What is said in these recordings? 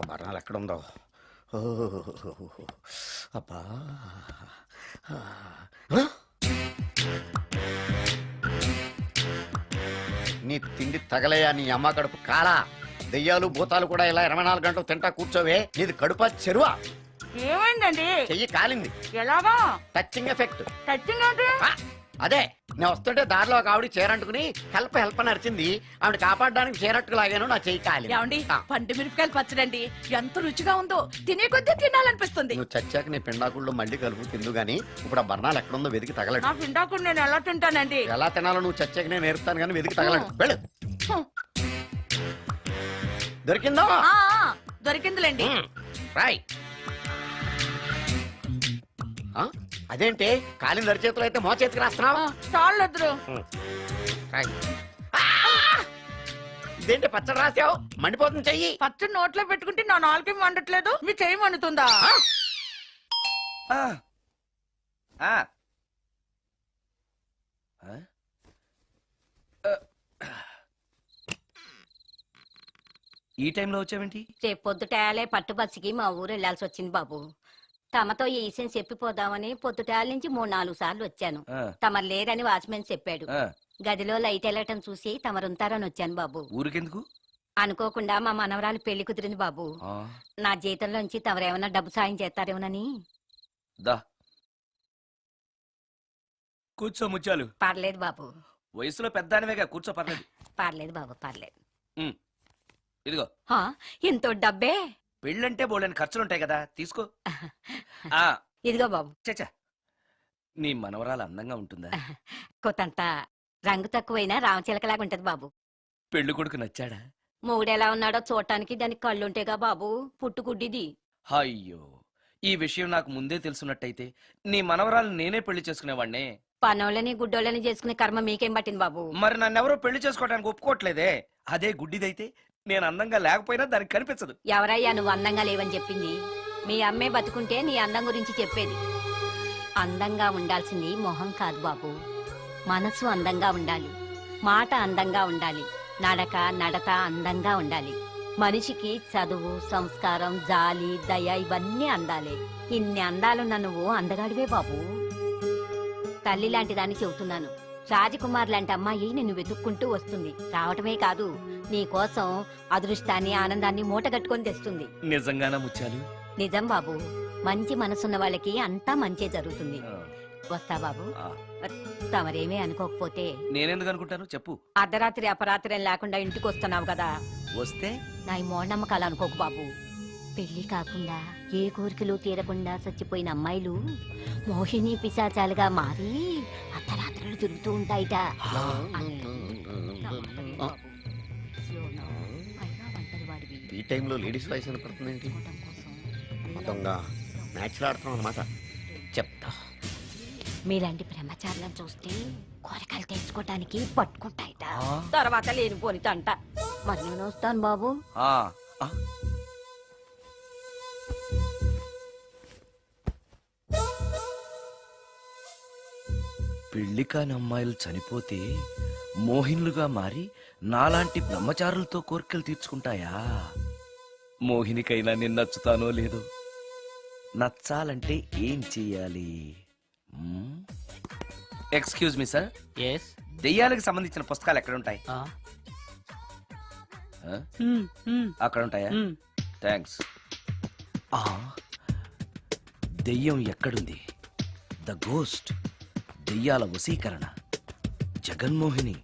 మరణాలు ఎక్కడుందో. అబ్బా, నీ తిండి తగలయా నీ అమ్మ కడుపు కాలా. దెయ్యాలు భూతాలు కూడా ఇలా 24 గంటలు తింటా కూర్చోవే. నీది కడుపా చెరువా? ఏమైందండి? చెయ్యి కాలింది. ఎలాగా? Touching effect. టచింగ్ అంటే? అదే, నేను వస్తుంటే దారిలో ఒక ఆవిడ చీరంటుకుని హెల్ప్ హెల్ప్ అని అరిచింది. ఆవిడ కాపాడడానికి చీరట్టుకు లాగాను, నా చెయ్యి కాలి. ఏమండి, పండు మిరపకాయలు పచ్చడండి ఎంత రుచిగా ఉందో, తినే కొద్దీ తినాలనిపిస్తుంది. నువ్వు చచ్చాక నీ పిండాకుళ్ళు మళ్ళీ కలుపు తిందు గానీ ఇప్పుడు ఆ బర్ణాలు ఎక్కడుందో వెతికి తగలడు. నా పిండాకుడు నేను ఎలా తింటానండి? ఎలా తినాలో నువ్వు చచ్చాక నేను నేర్పుతాను కానీ వెతికి తగలడు. వెళ్ళు. దొరికిందా? దొరికిందిలేండి. రాయ్. అదేంటి కాలిన దరిచేతులు అయితే మో చేతికి రాస్తున్నావు? చాలు. ఇదేంటి పచ్చడి రాసావు? మండిపోతుంది చెయ్యి. పచ్చడి నోట్లో పెట్టుకుంటే నా నాలుగు వండట్లేదు, మీ చెయ్యి వండుతుందా? ఈ టైంలో వచ్చావేంటి? రేపు పొద్దుటాలే పట్టుబస్సుకి మా ఊరు వెళ్లాల్సి వచ్చింది బాబు. తమతో ఈ విషయం చెప్పిపోదామని పొద్దుటాల నుంచి 3-4 సార్లు వచ్చాను. తమరు లేరని వాచ్మెన్ చెప్పాడు. గదిలో లైట్ వెళ్ళటం చూసి తమరుంటారని వచ్చాను బాబు. ఊరికెందుకు? అనుకోకుండా మా మనవరాలు పెళ్లి కుదిరింది బాబు. నా జీతంలోంచి తమరేమన్నా డబ్బు సాయం చేస్తారేమోనని. కూర్చో ముచ్చాలు. పర్లేదు బాబు. వయసులో పెద్దానివేగా, కూర్చో. పర్లేదు. పర్లేదు బాబు, పర్లేదు. ఇదిగో. ఎంతో డబ్బే. పెళ్ళంటే బోళ్ళని ఖర్చులుంటాయి కదా, తీసుకో. ఇదిగో బాబు. చచ్చా, నీ మనవరాలు అందంగా ఉంటుందా? కొత్తంత రంగు తక్కువైనా రామచిలకలాగా ఉంటది బాబు. పెళ్లి కొడుకు నచ్చాడా? మూడెలా ఉన్నాడో చూడటానికి దానికి కళ్ళుంటేగా బాబు, పుట్టుకుడ్డిది. అయ్యో, ఈ విషయం నాకు ముందే తెలుసున్నట్టయితే నీ మనవరాలు నేనే పెళ్లి చేసుకునేవాడినే. పనోళ్ళని గుడ్డోళ్ళని చేసుకునే కర్మ మీకేం పట్టింది బాబు? మరి నన్నెవరో పెళ్లి చేసుకోవడానికి ఒప్పుకోవట్లేదే. అదే గుడ్డిదైతే నేను అందంగా లేకపోయినా దానికి కనిపించదు. ఎవరయ్యా నువ్వు అందంగా లేవని చెప్పింది? మీ అమ్మే బతుకుంటే నీ అందం గురించి చెప్పేది. అందంగా ఉండాల్సింది మొహం కాదు బాబు, మనసు అందంగా ఉండాలి, మాట అందంగా ఉండాలి, నడక నడత అందంగా ఉండాలి. మనిషికి చదువు, సంస్కారం, జాలి, దయ ఇవన్నీ అందాలే. ఇన్ని అందాలున్న నువ్వు అందగాడివే బాబు. తల్లి లాంటి దాన్ని చెబుతున్నాను. రాజకుమార్ లాంటి అమ్మాయి నిన్ను వెతుక్కుంటూ వస్తుంది. రావటమే కాదు, నీ కోసం అదృష్టాన్ని, ఆనందాన్ని మూటగట్టుకొని తెస్తుంది. నిజంగానా ముత్యాలు? నిజం బాబు. మంచి మనసున్న వాళ్ళకి అంతా మంచే జరుగుతుంది. వస్తా బాబు. తమరేమీ అనుకోకపోతే. నేనెందుకు అనుకుంటాను చెప్పు. అర్ధరాత్రి అపరాత్రి లేకుండా ఇంటికి వస్తున్నావు కదా, వస్తే నా ఈ మూఢనమ్మకాలు అనుకోకు బాబు. పెళ్లి కాకుండా ఏ కోరికలు తీరకుండా చచ్చిపోయిన అమ్మాయిలు మోహిని పిశాచాలుగా మారి అర్ధరాత్రులు తిరుగుతూ ఉంటాయిట. ఈ టైంలో లేడీస్ వాయిస్ వినపడుతుందేంటి? మొత్తంగా మ్యాచ్లు ఆడుతున్నాం అనమాట. చెప్తా. మీలాంటి బ్రహ్మచారులను చూస్తే కోరికలు తెచ్చుకోవటానికి పట్టుకుంటాయిట. తర్వాత లేనిపోని తంట. మరి నేను వస్తాను బాబు. పెళ్లి కాని అమ్మాయిలు చనిపోతే మోహినులుగా మారి నాలాంటి బ్రహ్మచారులతో కోరికలు తీర్చుకుంటాయా? మోహినికైనా నేను నచ్చుతానో లేదో. నచ్చాలంటే ఏం చెయ్యాలి? Excuse me sir. దెయ్యాలకు సంబంధించిన పుస్తకాలు ఎక్కడ ఉంటాయి? అక్కడ ఉంటాయా? థ్యాంక్స్. దెయ్యం ఎక్కడుంది? ద గోస్ట్, దెయ్యాల వశీకరణ, జగన్మోహిని.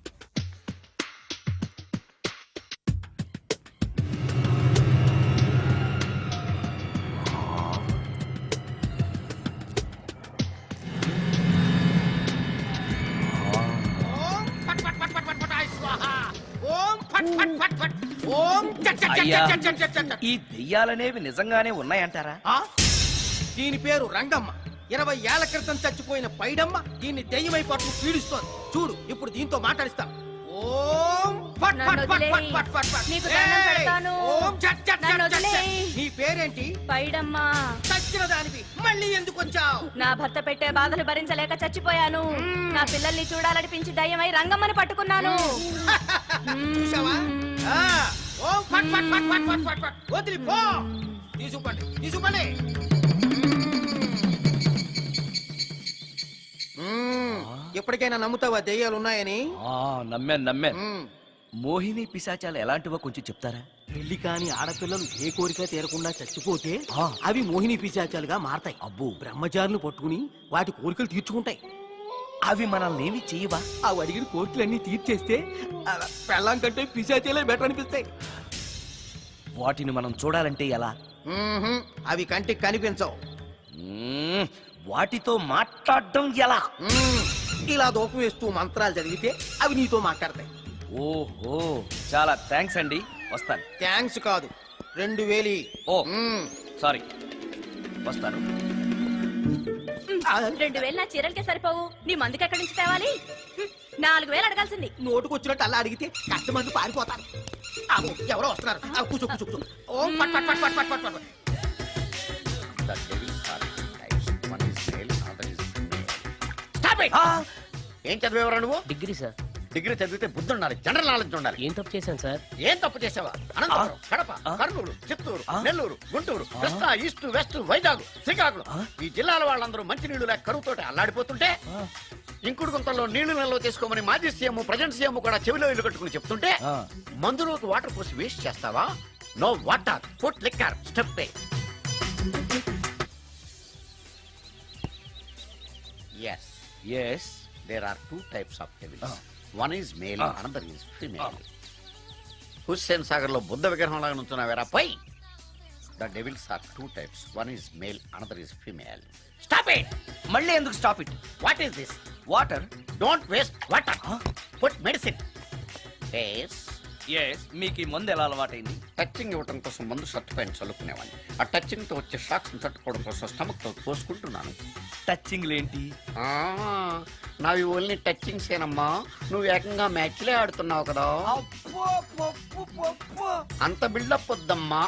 ఈ దెయ్యాలనేవి నిజంగానే ఉన్నాయంటారా? దీని పేరు రంగమ్మ. 20 ఏళ్ల క్రితం చచ్చిపోయిన పైడమ్మ దీన్ని దెయ్యమై పట్టు పీడిస్తోంది. చూడు, ఇప్పుడు దీంతో మాట్లాడిస్తా. నీ పేరేంటి? పైడమ్మా. చచ్చిన దానివి మళ్ళీ ఎందుకు వచ్చావు? నా భర్త పెట్టే బాధలు భరించలేక చచ్చిపోయాను. నా పిల్లల్ని చూడాలనిపించి దయ్యమై రంగమ్మని పట్టుకున్నాను. చూసావా? వదిలి పో. తీసుకుపండి తీసుకుపండి. ఎప్పటికైనా నమ్ముతావా దెయ్యాలు ఉన్నాయని? నమ్మాను మ్మ్. మోహిని పిశాచాలు ఎలాంటివో కొంచెం చెప్తారా? పెళ్లి కాని ఆడపిల్లలు ఏ కోరిక తీరకుండా చచ్చిపోతే ఆ. అవి మోహిని పిశాచాలుగా మారతాయి. అబ్బో. బ్రహ్మచారులు పట్టుకుని వాటి కోరికలు తీర్చుకుంటాయి. అవి మనల్ని ఏమి చేయవా? ఆ అడిగిన కోరికలన్నీ తీర్చేస్తే ఆ, పెళ్ళాం కంటే పిశాచాలే బెటర్ అనిపిస్తాయి. వాటిని మనం చూడాలంటే ఎలా? మ్మ్హ్మ్. అవి కంటికి కనిపించవు. మ్మ్, వాటితో మాట్లాడడం ఎలా? మ్మ్. ఇలా దూపం వేస్తూ మంత్రాలు చదివితే అవి నీతో మాట్లాడతాయి. ఓహో, చాలా థ్యాంక్స్ అండి, వస్తాను. థ్యాంక్స్ కాదు, 2000. ఓ మ్మ్. సారీ, వస్తాను. 2000 నా చీరలకే సరిపోవు, నీ మందుకి ఎక్కడి నుంచి తేవాలి? 4000 అడగాల్సింది. నోటుకు వచ్చినట్టు అలా అడిగితే కస్టమర్లు పారిపోతారు. ఆగో, ఎవరో వస్తున్నారు. ఆ, కూర్చో కూర్చో కూర్చో. ఓ పట్ పట్ పట్ పట్ పట్ పట్ పట్. The devils are two types. One is male, other is female. Stop it! ఏం చదివేవరా నువ్వు? Degree sir. డిగ్రీ చదివితే బుద్ధి ఉండాలి, జనరల్ నాలెడ్జ్ ఉండాలి. ఏం తప్పు చేశాను సార్? ఏం తప్పు చేసావా? అనంతపురం, కడప, కర్నూలు, చిత్తూరు, నెల్లూరు, గుంటూరు, కృష్ణా, ఈస్ట్, వెస్ట్, వైజాగ్, శ్రీకాకుళం ఈ జిల్లాల వాళ్ళందరూ మంచినీళ్లు లేక కరువుతోటి అల్లాడిపోతుంటే ఇంకుడు గుంతల్లో నీళ్లు నిల్వ చేసుకోమని మాజీ సీఎం ప్రజెంట్ సీఎం కూడా చెవిలో ఇల్లు కట్టుకుని చెప్తుంటే మందులోకి వాటర్ పోసి వేస్ట్ చేస్తావా? No water, put liquor, step పే. Yes, yes. there are two types of devils. One is male, another is female. Hussain Sagar లో బుద్ధ విగ్రహం లాగా నుంచున్నావేరా పై. The devils are two types. One is male, another is female. Stop it! మళ్ళీ ఎందుకు stop it? What is this? Water. Don't waste water. Put medicine. Yes. Yes, మీకు ఈ మందు ఎలా అలవాటైంది? టచింగ్ ఇవ్వటం కోసం ముందు షర్ట్ పైన చల్లుకునేవాడిని. ఆ టచింగ్ తో వచ్చే షాక్స్ తట్టుకోవడం కోసం స్టమక్ తో పోసుకుంటున్నాను. టచింగ్ ఏంటి? నావి ఓన్లీ టచింగ్స్ ఏనమ్మా. నువ్వు ఏకంగా మ్యాచ్లే ఆడుతున్నావు కదా. అంత బిల్డప్ వద్దమ్మా.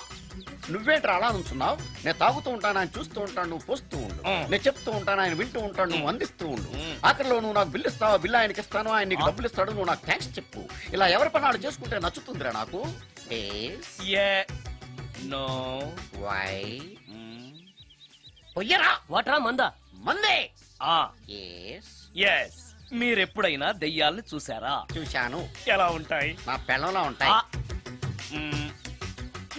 నువ్వేంట్రా అలా నుంచున్నావు? నేను తాగుతూ ఉంటాను, ఆయన చూస్తూ ఉంటాను, నువ్వు పోస్తూ ఉండు. నేను చెప్తూ ఉంటాను, ఆయన వింటూ ఉంటాడు, నువ్వు అందిస్తూ ఉండు. ఆఖరిలో నువ్వు నాకు బిల్లు ఇస్తావా, బిల్లు ఆయనకి ఇస్తాను, ఆయన నీకు డబ్బులు ఇస్తాడు, నువ్వు నాకు థ్యాంక్స్ చెప్పు. ఇలా ఎవరి పని ఆడు చేసుకుంటే నచ్చుతుందిరా నాకు. నో. వై పొయ్యరా వాటరా మందా? మందే. ఆ ఎస్ ఎస్, మీరెప్పుడైనా దెయ్యాల్ని చూసారా? చూశాను. ఎలా ఉంటాయి? నా పెళ్ళంలో ఉంటాయి.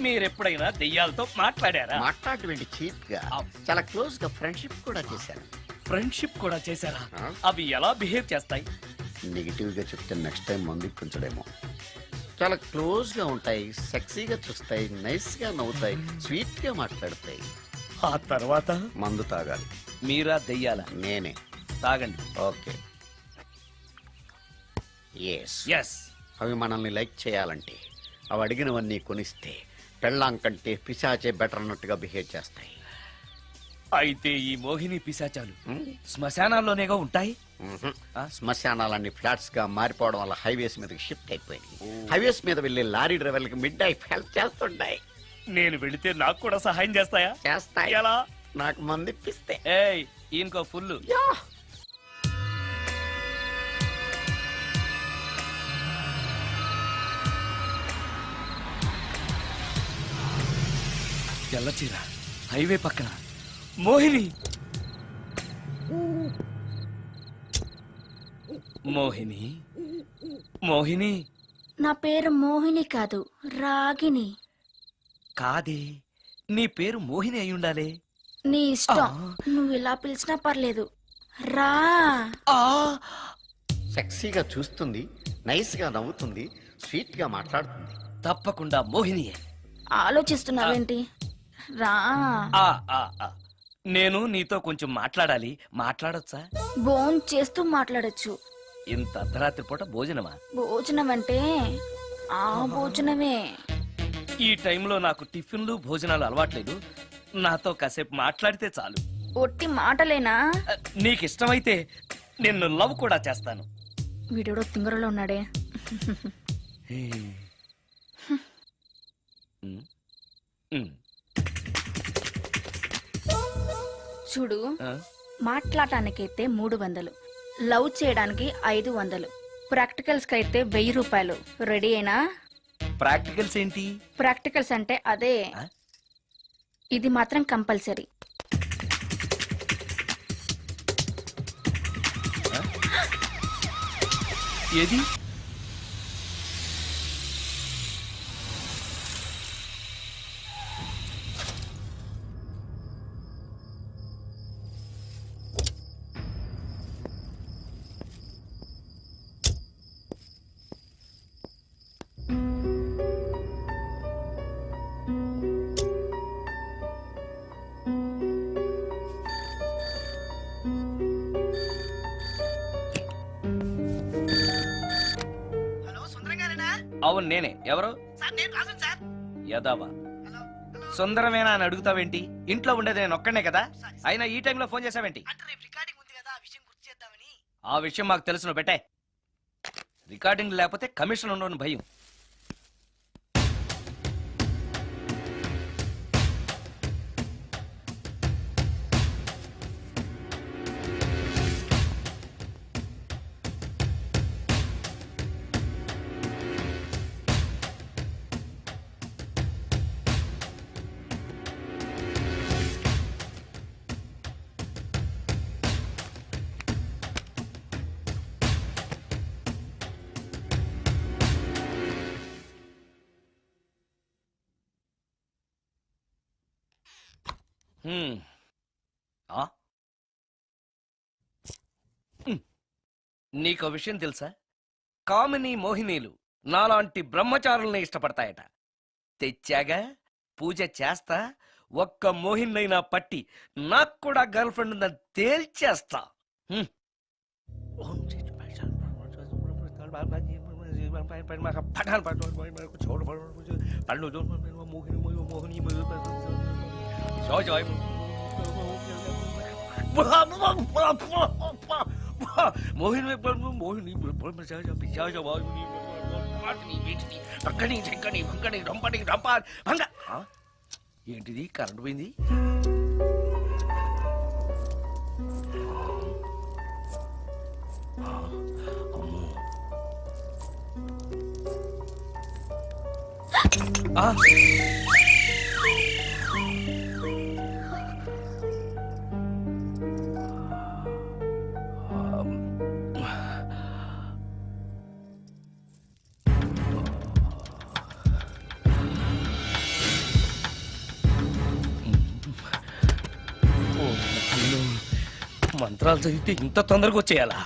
మీరెప్పుడైనా దెయ్యాలతో మాట్లాడారా? మాట్లాడేటువంటి చీప్ గా చాలా క్లోజ్ గా ఫ్రెండ్షిప్ కూడా చేశాను. ఫ్రెండ్షిప్ కూడా చేశారా? ఆ? అవి ఎలా బిహేవ్ చేస్తాయి? నెగిటివ్ గా చెప్తే నెక్స్ట్ టైం మందు ఇప్పించడేమో. చాలా క్లోజ్ గా ఉంటాయి, సెక్సీగా చూస్తాయి, నైస్ గా నవ్వుతాయి, స్వీట్ గా మాట్లాడతాయి. ఆ తర్వాత మందు తాగాలి. మీరా దెయ్యాల? నేనే. తాగండి. ఓకే. ఎస్. ఎస్. అవి మనల్ని లైక్ చేయాలంటే అవి అడిగినవన్నీ కొనిస్తే పెళ్ళాం కంటే పిశాచే బెటర్ అన్నట్టుగా బిహేవ్ చేస్తాయి. అయితే ఈ మోహిని పిశాచాలు శ్మశానాల్లోనేగా ఉంటాయి? శ్మశానాలన్నీ ఫ్లాట్స్ గా మారిపోవడం వల్ల హైవేస్ మీదకి షిఫ్ట్ అయిపోయింది. హైవేస్ మీద వెళ్లే లారీ డ్రైవర్లకి మిడ్ నైట్ హెల్ప్ చేస్తుంటాయి. నేను వెళితే నాకు కూడా సహాయం చేస్తాయా? చేస్తాయి. ఎలా? నాకు మంది ఇప్పిస్తే. ఏయ్, ఈయనకో ఫుల్. తెల్లచీర, హైవే పక్కన మోహిని. మోహిని, మోహిని. నా పేరు మోహిని కాదు, రాగిని. కాదే, నీ పేరు మోహిని అయి ఉండాలే. నీ ఇష్టం, నువ్వు ఇలా పిలిచినా పర్లేదు. రా. సెక్సీగా చూస్తుంది, నైస్ గా నవ్వుతుంది, స్వీట్ గా మాట్లాడుతుంది. తప్పకుండా మోహినియే. ఆలోచిస్తున్నావేంటి? రా. ఆ, ఆ, ఆ. నేను నీతో కొంచెం మాట్లాడాలి. మాట్లాడొచ్చా? భోన్ చేస్తూ మాట్లాడొచ్చు. ఇంత అర్ధరాత్రి పూట భోజనమా? భోజనం అంటే ఆ భోజనమే. ఈ టైంలో నాకు టిఫిన్లు భోజనాలు అలవాట్లేదు. నాతో కాసేపు మాట్లాడితే చాలు. ఒట్టి మాటలేనా? నీకు ఇష్టమైతే నిన్ను లవ్ కూడా చేస్తాను. వీడెవడో తింగరలో ఉన్నాడే. చూడు, మాట్లాడటానికైతే 300, లవ్ చేయడానికి 500, ప్రాక్టికల్స్ కైతే 1000 రూపాయలు. రెడీ అయినా? ప్రాక్టికల్స్ ఏంటి? ప్రాక్టికల్స్ అంటే అదే ఆ? ఇది మాత్రం కంపల్సరీ. ఏది? అవును నేనే. ఎవరు? యదావా సుందరమేనా అని అడుగుతావేంటి? ఇంట్లో ఉండేది నేను ఒక్కనే కదా. అయినా ఈ టైంలో ఫోన్ చేసావేంటి? ఆ విషయం మాకు తెలుసును పెట్టే. రికార్డింగ్ లేకపోతే కమిషన్ ఉండవని భయం. హ్మ్. ఆ? నీకో విషయం తెలుసా? కామిని మోహినీలు నాలాంటి బ్రహ్మచారుల్ని ఇష్టపడతాయట. తెచ్చాగా, పూజ చేస్తా, ఒక్క మోహినైనా పట్టి నాకు కూడా గర్ల్ ఫ్రెండ్ ఉందని తేల్చేస్తా. హ్మ్. ఏంటిది? కరెంట్ పోయింది. అమ్మో. ఆ! మంత్రాలు చదివితే ఇంత తొందరగా వచ్చేయాలా?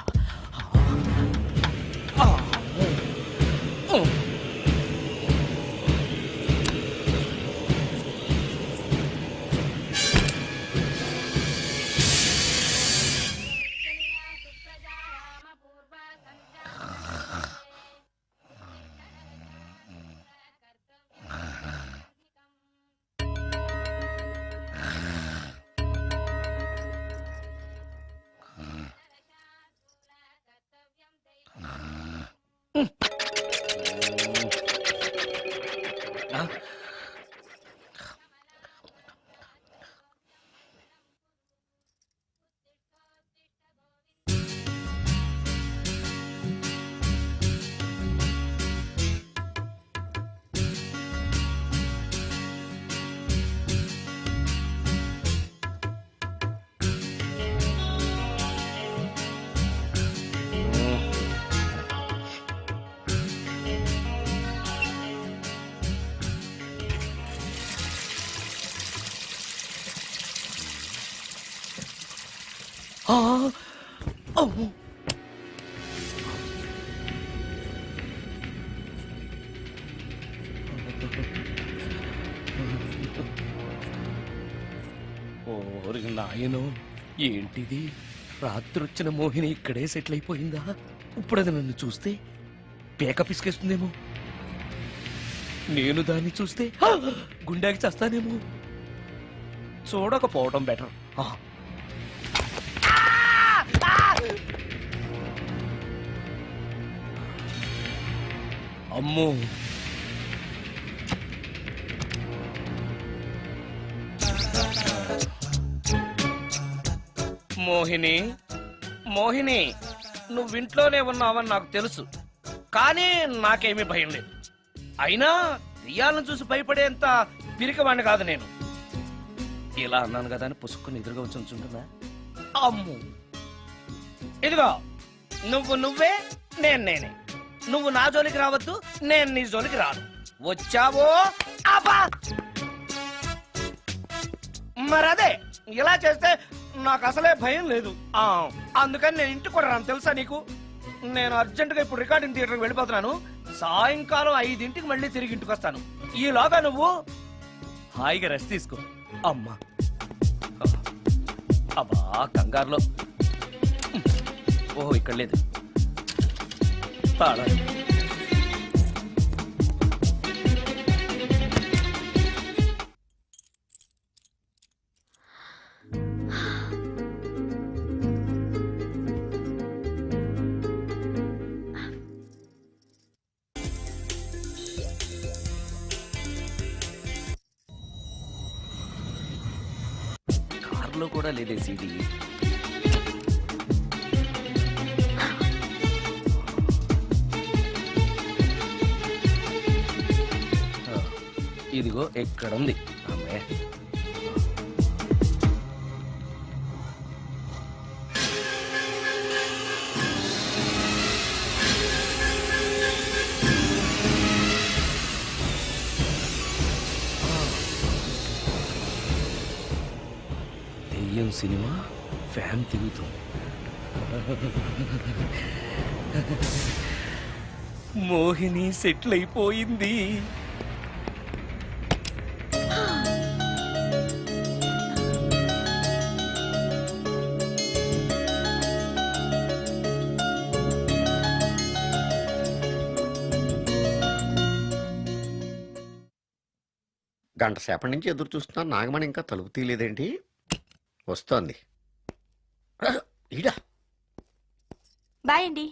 ఓరి నాయనో, ఏంటిది? రాత్రొచ్చిన మోహిని ఇక్కడే సెటిల్ అయిపోయిందా? ఇప్పుడు అది నన్ను చూస్తే పేక పిసికేస్తుందేమో. నేను దాన్ని చూస్తే గుండెకి చస్తానేమో. చూడకపోవడం బెటర్. అమ్మో, మోహిని, మోహిని, నువ్వింట్లోనే ఉన్నావని నాకు తెలుసు, కానీ నాకేమీ భయం లేదు. అయినా దెయ్యాలను చూసి భయపడేంత పిరికవాణ్ణి కాదు నేను. ఇలా అన్నాను కదా అని పుసుక్కుని ఎదురుగా వచ్చి ఉంచుంటుందా? అమ్ము, ఇదిగో నువ్వే నేను నేనే. నువ్వు నా జోలికి రావద్దు, నేను నీ జోలికి రాను. వచ్చావో అబ్బా! మరదే ఇలా చేస్తే నాకు అసలే భయం లేదు. అందుకని నేను ఇంటికి కూడా రాను, తెలుసా నీకు? నేను అర్జెంటుగా ఇప్పుడు రికార్డింగ్ థియేటర్కి వెళ్ళిపోతున్నాను. సాయంకాలం 5ంటికి మళ్ళీ తిరిగి ఇంటికి వస్తాను. ఈలోగా నువ్వు హాయిగా రెస్ట్ తీసుకో. అమ్మా అబ్బా, కంగారులో. ఓహో, ఇక్కడ లేదు తాళాలు. కార్లో కూడా లేదే సీడీ. ఇదిగో ఎక్కడుంది అమ్మే. దెయ్యం సినిమా ఫ్యాన్ తిరుగుతుంది. మోహిని సెటిల్ అయిపోయింది. గంట సేపటి నుంచి ఎదురు చూస్తున్నాను, నాగమణి ఇంకా తలుపు తీయలేదేంటి? వస్తోంది. ఈడా బాయ్ అండి.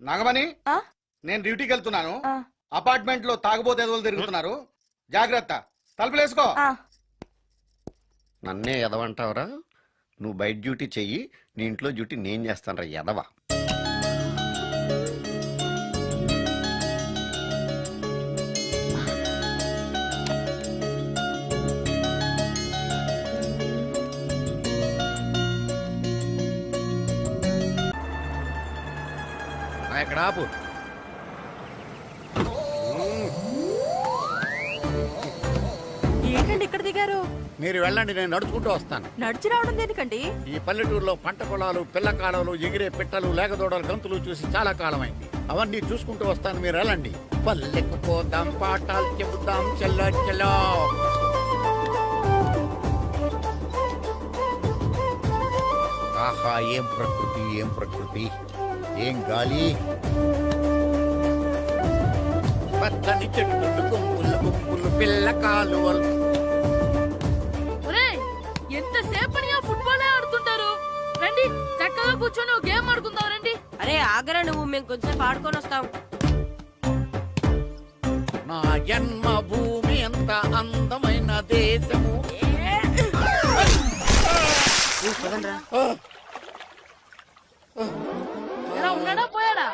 నాగమణి, ఆ? నేను డ్యూటీకి వెళ్తున్నాను. ఆ. అపార్ట్మెంట్ లో తాగుబోతు ఎదవలు తిరుగుతున్నారు, జాగ్రత్త. తలుపులేసుకో. నన్నే ఎదవంటావురా? నువ్వు బయట డ్యూటీ చెయ్యి, నీ ఇంట్లో డ్యూటీ నేను చేస్తాను రా ఎదవా. ఇక్కడ ఆపు. ఏంటండి ఇక్కడ దిగారు? మీరు వెళ్ళండి, నేను నడుచుకుంటూ వస్తాను. నడిచి రావడం దేనికండి? ఈ పల్లెటూరులో పంట పొలాలు, పిల్ల కాలువలు, ఎగిరే పిట్టలు, లేగదోడలు, గంతులు చూసి చాలా కాలం అయింది. అవన్నీ చూసుకుంటూ వస్తాను, మీరు వెళ్ళండి. పల్లెకు పోదాం, పాఠాలు చెబుతాం, చెల్లో చెల్లో. ఆహా, ఏం ప్రకృతి, ఏం ప్రకృతి, ఏం గాలి. పచ్చని చెట్లు, గుంపులు గుంపులు, పిల్ల కాలువలు. ఎంతసేపని ఫుట్బాల్ ఆడుతుంటారు? రండి, చక్కగా కూర్చొని ఒక గేమ్ ఆడుకుందాం రండి. అరే ఆగరా నువ్వు, మేము కొంచెం ఆడుకొని వస్తాం. నా జన్మ భూమి ఎంత అందమైన దేశము. ఎలా ఉన్నాడా, పోయాడా?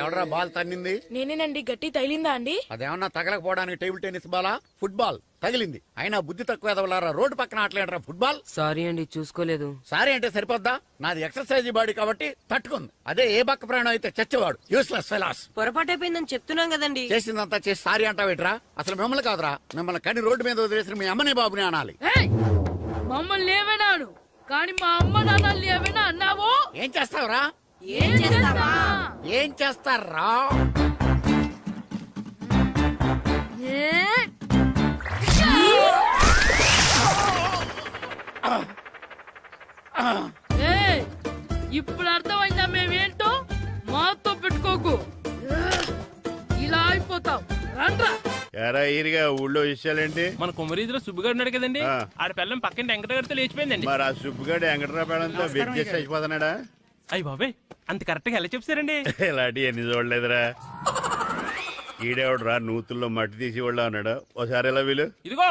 ఎవడరా బాల్ తన్నింది? నేనేనండి. గట్టి తగిలిందా అండి? అదేమన్నా తగలకపోవడానికి టేబుల్ టెన్నిస్ బాలా, ఫుట్బాల్ తగిలింది. అయినా బుద్ధి తక్కువ ఎదవలారా, రోడ్డు పక్కన ఆటలేడరా ఫుట్బాల్. సారీ అండి, చూసుకోలేదు. సారీ అంటే సరిపోద్దా? నాది ఎక్సర్సైజ్ బాడీ కాబట్టి తట్టుకుంది. అదే ఏ బక్క ప్రాణం అయితే చచ్చేవాడు. Useless fellas. పొరపాటు అయిపోయిందని చెప్తున్నాం కదండి. చేసిందంతా చేసి సారీ అంటావేట్రా? అసలు మిమ్మల్ని కాదురా, మిమ్మల్ని కని రోడ్డు మీద వదిలేసిన మీ అమ్మని బాబుని అనాలి. మమ్మల్ని ఏమైనాను కానీ మా అమ్మ నాన్నల్ని ఏమైనా అన్నావో ఏం చేస్తావురా? ఏం చేస్తావా? ఏం చేస్తారా? ఇప్పుడు అర్థమైందా మేమేంటో? మాతో పెట్టుకోకు, ఇలా అయిపోతాం. రండ్రా. ఎరా ఈరిగా ఊళ్ళో విషయాలేంటి? మన కుమరీధిలో సుబ్బుగాడు ఉన్నాడు కదండి, ఆ. ఆడ పిల్లం పక్కన వెంకటగారితో లేచిపోయిందండి. మరి ఆ సుబ్బుగాడు వెంకటరాపేడంతో వెచ్చేసి చచ్చిపోతున్నాడా? అయ్యి బాబాయ్, అంత కరెక్ట్ గా ఎలా చెప్తారండి? ఇలాంటి ఎన్ని చూడలేదురా. ఈడేవడరా నూతుల్లో మట్టి తీసి వాళ్ళు అన్నాడు. ఓసారి ఎలా వీలు? ఇదిగో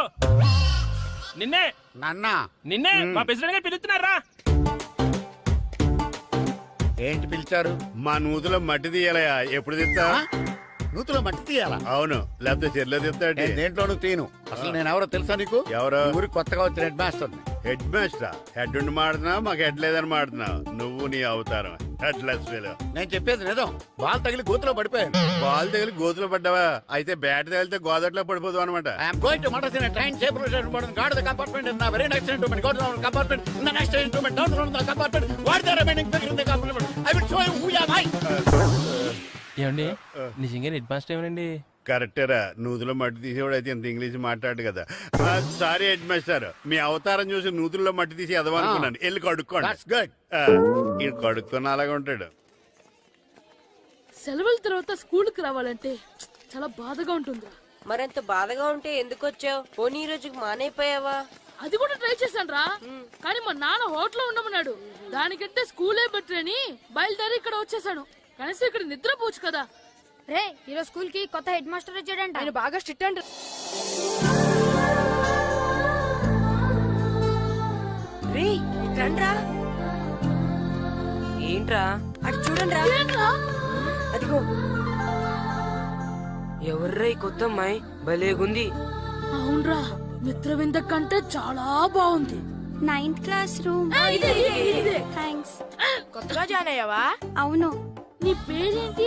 నిన్నే నాన్న నిన్నే మా ప్రెసిడెంట్ గారు పిలుస్తున్నారా? ఏంటి పిలిచారు? మా నూతులో మట్టి తీయాలయా, ఎప్పుడు తీస్తా? నూతులో మట్టి తీయాలా? అవును, లేకపోతే చెర్లో తీస్తాడు. నేను దేంట్లోనూ తీను. అసలు నేను ఎవరో తెలుసా నీకు? ఎవరు? ఈ ఊరికి కొత్తగా వచ్చిన head master. Head master? Head ఉండి మాడుతున్నావు, మాకు హెడ్ లేదని మాడుతున్నావు. నువ్వు నీ అవతారం హెడ్ లెస్ ఫెలో. నేను చెప్పేది నిజం. బాల్ తగిలి గోతులో పడిపోయాను. బాల్ తగిలి గోతులో పడ్డావా? అయితే బ్యాట్ తగిలితే గోదట్లో పడిపోదు అనమాట. I'm going to Madras in train safe guard the compartment in the very next instrument go to compartment in the next instrument down from the compartment what the remaining thing in the compartment I will show you who am I. ఏమండి నిజంగా head master ఏమనండి? కరెక్టేరా, నూతులో మట్టి తీసేవాడు అయితే ఇంత English మాట్లాడు కదా. Sorry head master, మీ అవతారం చూసి నూతుల్లో మట్టి తీసి ఎదవనుకున్నాను. వెళ్ళి కడుక్కోండి. That's good. ఈ కడుక్కొని అలాగే ఉంటాడు. సెలవుల తర్వాత స్కూల్ కి రావాలంటే చాలా బాధగా ఉంటుందిరా. మరంత బాధగా ఉంటే ఎందుకు వచ్చావు? పోనీ ఈ రోజుకి మానైపోయావా? అది కూడా ట్రై చేశాను రా, కానీ మా నాన్న హోటల్లో ఉండమన్నాడు. దానికంటే స్కూలే బెటర్ అని బయలుదేరి ఇక్కడ వచ్చేసాను. కనీసం ఇక్కడ నిద్రపోవచ్చు కదా. రే ఈరోజు స్కూల్ కి కొత్త హెడ్ మాస్టర్ వచ్చాడంట. ఆయన బాగా స్ట్రిక్ట్ అంట. రే రండ్రా. ఏంట్రా అటు చూడండి రా. అదిగో ఎవర్రా ఈ కొత్త అమ్మాయి? భలేగుంది. అవునరా, మిత్రవింద కంటే చాలా బాగుంది. 9th class room. ఇదే. థ్యాంక్స్. కొత్తగా జాయిన్ అయ్యావా? అవును. నీ పేరేంటి?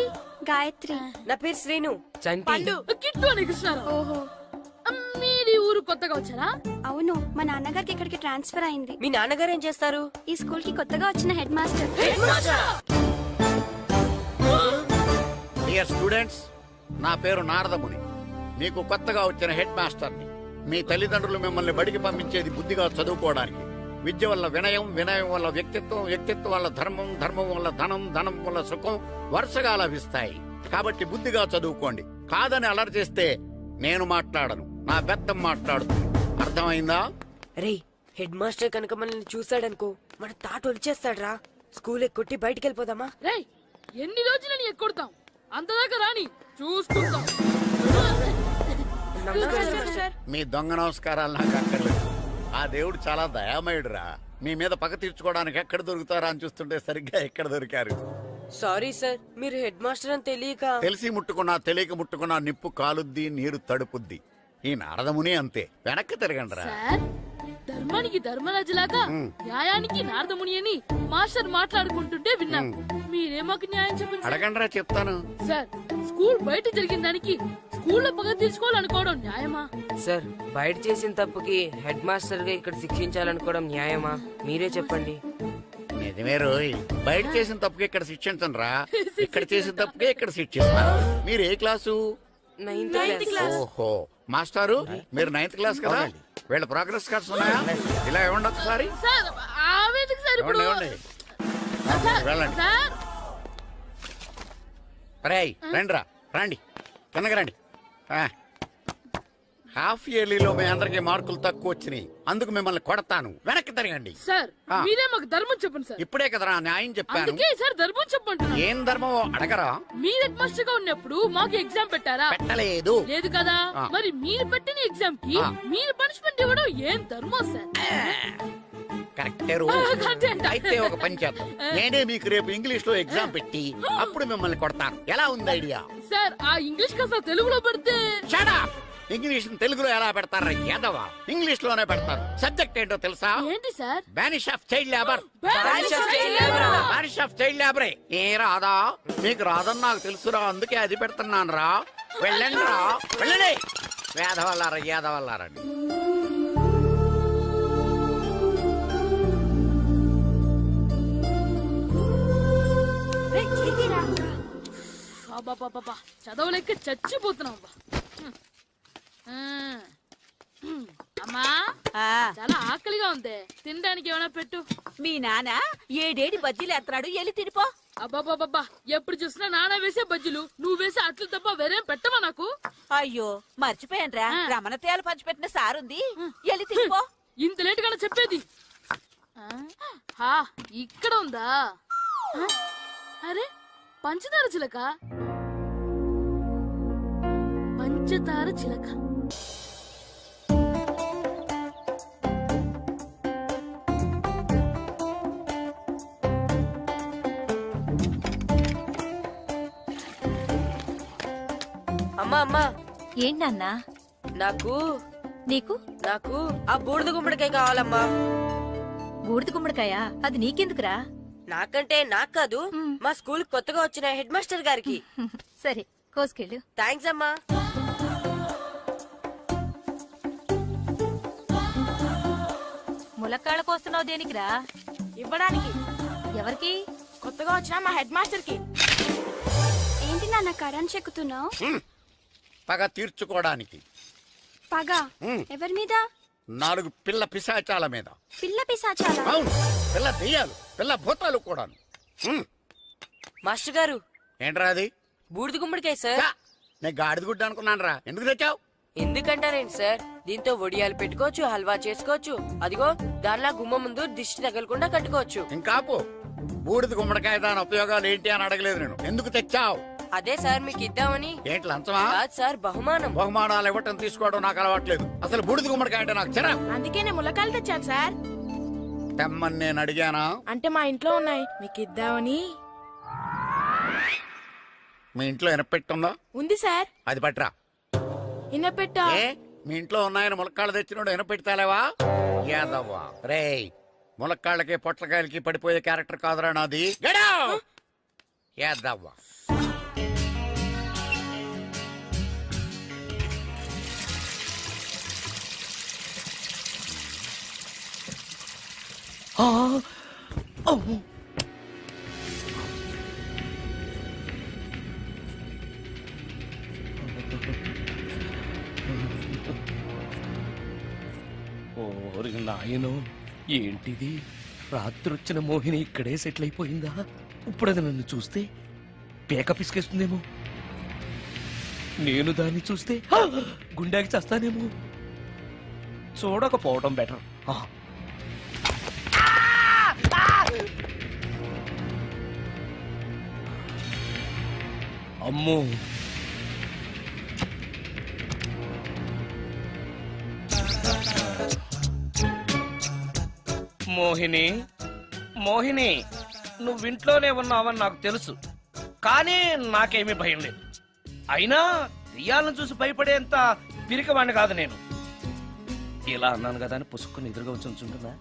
గాయత్రి. నా పేరు శ్రీను. చంటి. కిట్టు అని కృష్ణారావు. ఓహో. మీరు ఈ ఊరు కొత్తగా వచ్చారా? అవును, మా నాన్నగారికి ఇక్కడికి ట్రాన్స్ఫర్ అయింది. మీ నాన్నగారు ఏం చేస్తారు? ఈ స్కూల్ కి కొత్తగా వచ్చిన హెడ్ మాస్టర్. డియర్ స్టూడెంట్స్, నా పేరు నారదముని. మీకు కొత్తగా వచ్చిన హెడ్ మాస్టర్ని. మీ తల్లిదండ్రులు మిమ్మల్ని బడికి పంపించేది బుద్ధిగా చదువుకోవడానికి. విద్య వల్ల వినయం, వినయం వల్ల వ్యక్తిత్వం, వ్యక్తిత్వం వల్ల ధర్మం, ధర్మం వల్ల ధనం, ధనం వల్ల సుఖం వరుసగా లభిస్తాయి. కాబట్టి బుద్ధిగా చదువుకోండి. కాదని అలర్ చేస్తే నేను మాట్లాడను, నా బెత్తం మాట్లాడుతుంది. అర్థమైందా? రే హెడ్ మాస్టర్ కనుక మనల్ని చూసాడనుకో మన తాట వచ్చేస్తాడ్రా. స్కూల్ ఎక్కొట్టి బయటికి వెళ్ళిపోదామా? రేయ్, ఎన్ని రోజులని ఎక్కొడతాం? అంతదాకా రాని చూసుకుంటాం. మీ దొంగ నమస్కారాలు నాకు అక్కర్లేదు. ఆ దేవుడు చాలా దయామయుడురా. మీ మీద పగ తీర్చుకోవడానికి ఎక్కడ దొరుకుతారా అని చూస్తుంటే సరిగ్గా ఎక్కడ దొరికారు. సారీ సార్, మీరు హెడ్ మాస్టర్ అని తెలియక. తెలిసి ముట్టుకున్నా తెలియక ముట్టుకున్నా నిప్పు కాలుద్ది, నీరు తడుపుద్ది. ఈ నారదముని అంతే. వెనక్కి తిరగండిరా. సార్, ధర్మానికి ధర్మరాజులాగా న్యాయానికి నారదముని అని మాస్టర్ మాట్లాడుకుంటుంటే విన్నాం. మీరే మాకు న్యాయం చెప్పండి సార్. అడగండిరా, చెప్తాను. సార్, స్కూల్ బయట జరిగిన దానికి స్కూల్లో పగ తీర్చుకోవాలనుకోవడం న్యాయమా? సార్, బయట చేసిన తప్పుకి హెడ్ మాస్టర్ గా ఇక్కడ శిక్షించాలనుకోవడం న్యాయమా? మీరే చెప్పండి. నిజమే రోయ్, బయట చేసిన తప్పుకి ఇక్కడ శిక్షించండి రా. ఇక్కడ చేసిన తప్పుకే ఇక్కడ శిక్షిస్తారు. మీరు ఏ క్లాసు? 9th class. ఓహో, మాస్టారు మీరు 9th క్లాస్ కదా. వీళ్ళ ప్రోగ్రెస్ కార్డ్స్ ఉన్నాయా? ఇలా ఇవ్వండి ఒకసారి. సార్, ఆవేదకి సార్ ఇప్పుడు. ఇవ్వండి, ఇవ్వండి. వెళ్ళండి. సార్, రేయ్ రండిరా, రండి, కిందకి రండి. హాఫ్ ఇయర్లీలో మీ అందరికి మార్కులు తక్కువ వచ్చినాయి. అందుకు మిమ్మల్ని కొడతాను. వెనక్కి తిరగండి. సార్, మీరే మాకు ధర్మం చెప్పండి సార్. ఇప్పుడే కదరా న్యాయం చెప్పాను. అందుకే సార్ ధర్మం చెప్పంటున్నా. ఏం ధర్మమో అడగరా? మీరు హెడ్ మాస్టర్ గా ఉన్నప్పుడు మాకు ఎగ్జామ్ పెట్టారా? పెట్టలేదు. లేదు కదా. ఆ. మరి మీరు పెట్టిన ఎగ్జామ్ కి ఆ. మీరు పనిష్మెంట్ ఇవ్వడం ఏం ధర్మం సార్? కరెక్టే రో. కరెక్టే అంట. అయితే ఒక పని చేద్దాం. నేనే మీకు రేపు ఇంగ్లీష్ లో ఎగ్జామ్ పెట్టి అప్పుడు మిమ్మల్ని కొడతాను. ఎలా ఉంది ఐడియా? సార్, ఆ ఇంగ్లీష్ కాస్త తెలుగులో పెడితే. Shut up! ఇంగ్లీష్ తెలుగులో ఎలా పెడతారా యాదవా? ఇంగ్లీష్ లోనే పెడతారు. సబ్జెక్ట్ ఏంటో తెలుసా? ఏంటి sir? Banish of child labour. Banish of child labor. Banish of child లేబరే. ఏ రాదా? మీకు రాదని నాకు తెలుసురా, అందుకే అది పెడుతున్నాను రా. వెళ్ళండి రా, వెళ్ళండి. వేదవల్లారా, యాదవల్లారండి. అబ్బబ్బబ్బబ్బా, చదవలేక చచ్చిపోతున్నాం. అమ్మా, చాలా ఆకలిగా ఉంది. తినడానికి ఏమైనా పెట్టు. మీ నాన్న ఏడేడి బజ్జీలు ఎత్తాడు, ఎల్లి తినిపో. అబ్బాబాబా, ఎప్పుడు చూసినా నాన్న వేసే బజ్జీలు, నువ్వు వేసే అట్లు తప్ప వేరేం పెట్టవా నాకు? అయ్యో మర్చిపోయానురా, రమణ తేలు పంచిపెట్టిన సారుంది, ఎల్లి తినిపో. ఇంత లేట్ గా చెప్పేది. ఇక్కడ ఉందా? అరే, పంచదార చిలక. పంచదార చిలక. అమ్మా ఏంటన్నా నాకు నీకు నాకు ఆ బూడిద గుమ్మడికాయ కావాలమ్మా. బూడిద గుమ్మడికాయ అది నీకెందుకురా? నాకంటే నాకు కాదు, మా స్కూల్ కొత్తగా వచ్చిన హెడ్ మాస్టర్ గారికి. సరే కోసుకెళ్ళు. థ్యాంక్స్ అమ్మా. ములక్కాళ్ళ కోస్తున్నావు దేనికిరా? ఇవ్వడానికి. ఎవరికి? కొత్తగా వచ్చిన మా హెడ్ మాస్టర్ కి. ఏంటి నాన్న కరెంట్ చెక్కుతున్నావు? పగ తీర్చుకోవడానికి. పగ ఎవరి మీద? 4 పిల్ల పిశాచాల మీద. పిల్ల పిశాచాలా? అవును, పిల్ల దెయ్యాలు, పిల్ల భూతాలు కూడాను. మాస్టర్ గారు, ఏంట్రా అది? బూడిద గుమ్మడికాయ సార్. ఛా, నేను గాడిద గుడ్డ అనుకున్నాను రా. ఎందుకు తెచ్చావు? ఎందుకంటారేంటి సార్, దీంతో వడియాలు పెట్టుకోవచ్చు, హల్వా చేసుకోవచ్చు. అదిగో దానిలా గుమ్మ ముందు దిష్టి తగలకుండా కట్టుకోవచ్చు. ఇంకాపు బూడిద గుమ్మడికాయ దాని ఉపయోగాలు ఏంటి అని అడగలేదు నేను. ఎందుకు తెచ్చావు? అదే సార్ మీకు ఇద్దామని. ఏంటి లంచమా? కాదు సార్, బహుమానం. బహుమానాలు ఇవ్వటం తీసుకోవడం నాకు అలవాట్లేదు. అసలు బూడిద గుమ్మడికాయ అంటే నాకు చిరా. అందుకే నేను ములకాయలు తెచ్చాను సార్. తెమ్మని నేను అడిగానా? అంటే మా ఇంట్లో ఉన్నాయి, మీకు ఇద్దామని. మీ ఇంట్లో ఎనపెట్టుందా? ఉంది సార్. అది పట్రా. ఇన్నపెట్టా. ఏ మీ ఇంట్లో ఉన్నాయని ములక్కాళ్ళు తెచ్చినోడు ఎనపెడతాలేవా? యాదవ్వా రేయ్, ములక్కాళ్ళకి పొట్లకాయలకి పడిపోయే క్యారెక్టర్ కాదురా నాది. యాదవ్వా. అమ్మో. ఓరి నాయనో, ఏంటిది? రాత్రొచ్చిన మోహిని ఇక్కడే సెటిల్ అయిపోయిందా? ఇప్పుడు అది నన్ను చూస్తే పేక పిసికేస్తుందేమో. నేను దాన్ని చూస్తే గుండెకి చస్తానేమో. చూడకపోవడం బెటర్. అమ్మో, మోహిని మోహిని, నువ్వింట్లోనే ఉన్నావని నాకు తెలుసు, కానీ నాకేమీ భయం లేదు. అయినా దెయ్యాలను చూసి భయపడేంత పిరికవాణ్ణి కాదు నేను. ఇలా అన్నాను కదా అని పుసుక్కుని ఎదురుగా వచ్చి ఉంచుంటున్నా.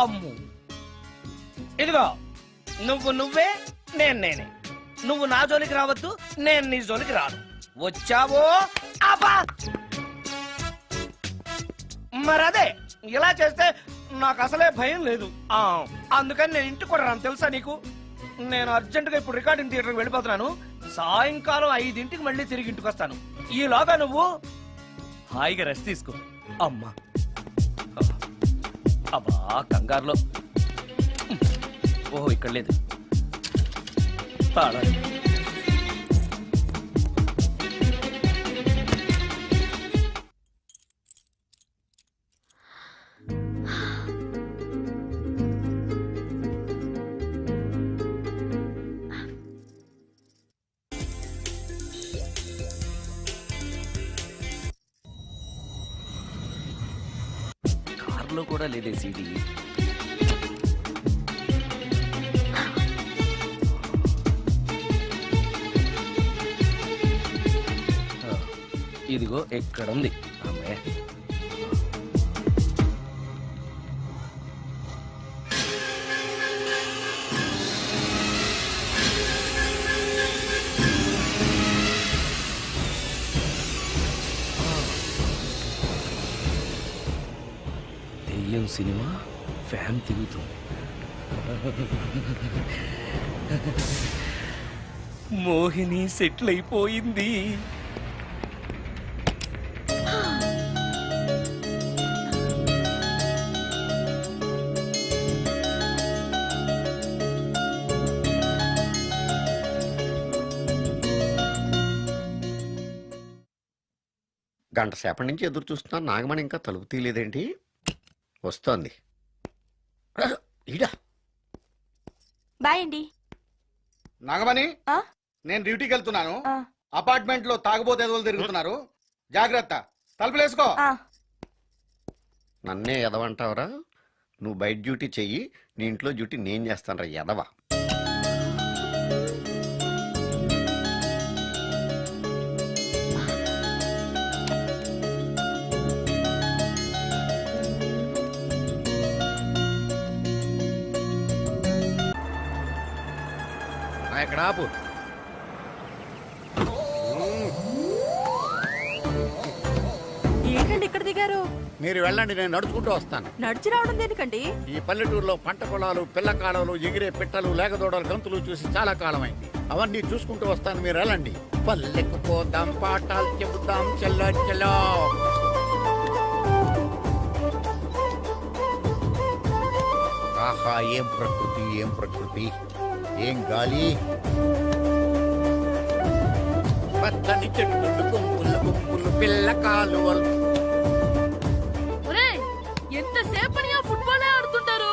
అమ్ము, ఇదిగో నువ్వే, నేనే. నువ్వు నా జోలికి రావద్దు, నేను నీ జోలికి రాను. వచ్చావో అబ్బా! మరదే ఇలా చేస్తే నాకు అసలే భయం లేదు. అందుకని నేను ఇంటికి కూడా రాను, తెలుసా నీకు? నేను అర్జెంటుగా ఇప్పుడు రికార్డింగ్ థియేటర్కి వెళ్ళిపోతున్నాను. సాయంకాలం 5ంటికి మళ్ళీ తిరిగి ఇంటికి వస్తాను. ఈలోగా నువ్వు హాయిగా రెస్ట్ తీసుకో. అమ్మా, అబ్బా కంగారులో. ఓహో, ఇక్కడ లేదు. తాళాలి. కార్లో కూడా లేదే సీడీ. ఇదిగో ఎక్కడుంది. అమ్మే, దెయ్యం సినిమా ఫ్యాన్ తిరుగుతుంది. మోహిని సెటిల్ అయిపోయింది. గంట సేపటి నుంచి ఎదురు చూస్తున్నాను. నాగమణి ఇంకా తలుపు తీయలేదేంటి? వస్తోంది. ఈడా. బాయ్ అండి. నాగమణి, ఆ? నేను డ్యూటీకి వెళ్తున్నాను. ఆ. అపార్ట్మెంట్ లో తాగుబోతు ఎదవలు తిరుగుతున్నారు. జాగ్రత్త, తలుపులేసుకో. నన్నే ఎదవంటావరా? నువ్వు బయట డ్యూటీ చెయ్యి, నీ ఇంట్లో డ్యూటీ నేను చేస్తాను రా ఎదవ. ఇక్కడ ఆపు. ఏంటండి ఇక్కడ దిగారు? మీరు వెళ్ళండి, నేను నడుచుకుంటూ వస్తాను. నడిచి రావడం దేనికండి? ఈ పల్లెటూరులో పంట పొలాలు, పిల్ల కాలువలు, ఎగిరే పిట్టలు, లేగదోడలు, గంతులు చూసి చాలా కాలమైంది. అవన్నీ చూసుకుంటూ వస్తాను, మీరు వెళ్ళండి. పల్లెకు పోదాం, పాఠాలు చెబుతాం, చెల్లో చెల్లో. ఆహా, ఏం ప్రకృతి, ఏం ప్రకృతి, ఏం గాలి. పచ్చని చెట్లు, గుంపులు గుంపులు, పిల్ల కాలువలు. ఒరేయ్, ఎంతసేపని ఆ ఫుట్బాల్ ఆడుతుంటారు?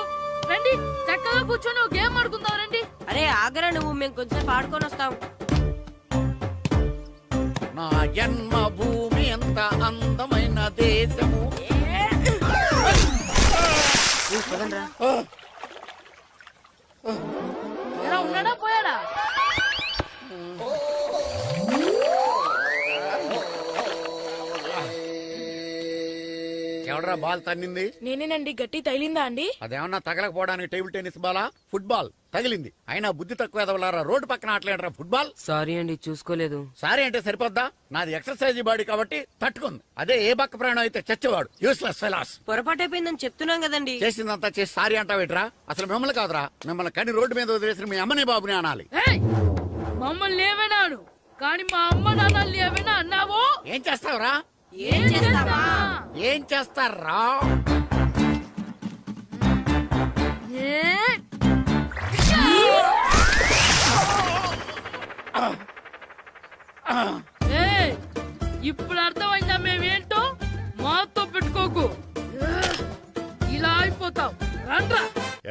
రండి, చక్కగా కూర్చొని ఒక గేమ్ ఆడుకుందాం రండి. అరే ఆగరా నువ్వు, మేము కొంచెం ఆడుకొని వస్తాం. నా జన్మభూమి ఎంత అందమైన దేశము. ఎలా ఉన్నాడా పోయాడా? ఎవడరా బాల్ తన్నింది? నేనేనండి. గట్టి తగిలిందా అండి? అదేమన్నా తగలకపోవడానికి టేబుల్ టెన్నిస్ బాలా, ఫుట్బాల్ తగిలింది. అయినా బుద్ధి తక్కువ ఎదవలారా, రోడ్డు పక్కన ఆటలేడరా ఫుట్బాల్. సారీ అండి, చూసుకోలేదు. సారీ అంటే సరిపోద్దా? నాది ఎక్సర్సైజ్ బాడీ కాబట్టి తట్టుకుంది. అదే ఏ బక్క ప్రాణం అయితే చచ్చేవాడు. Useless fellas. పొరపాటు అయిపోయిందని చెప్తున్నాం కదండి. చేసిందంతా చేసి సారీ అంటావేట్రా? అసలు మిమ్మల్ని కాదురా, మిమ్మల్ని కని రోడ్డు మీద వదిలేసిన మీ అమ్మని బాబుని అనాలి. ఏయ్, మమ్మల్ని ఏమైనాను కానీ మా అమ్మ నాన్నల్ని ఏమైనా అన్నావో? ఏం చేస్తావురా? ఏం చేస్తావా? ఏం చేస్తారా? ఏయ్, ఇప్పుడు అర్థమైందా మేమేంటో? మాతో పెట్టుకోకు, ఇలా అయిపోతావు. రండ్రా.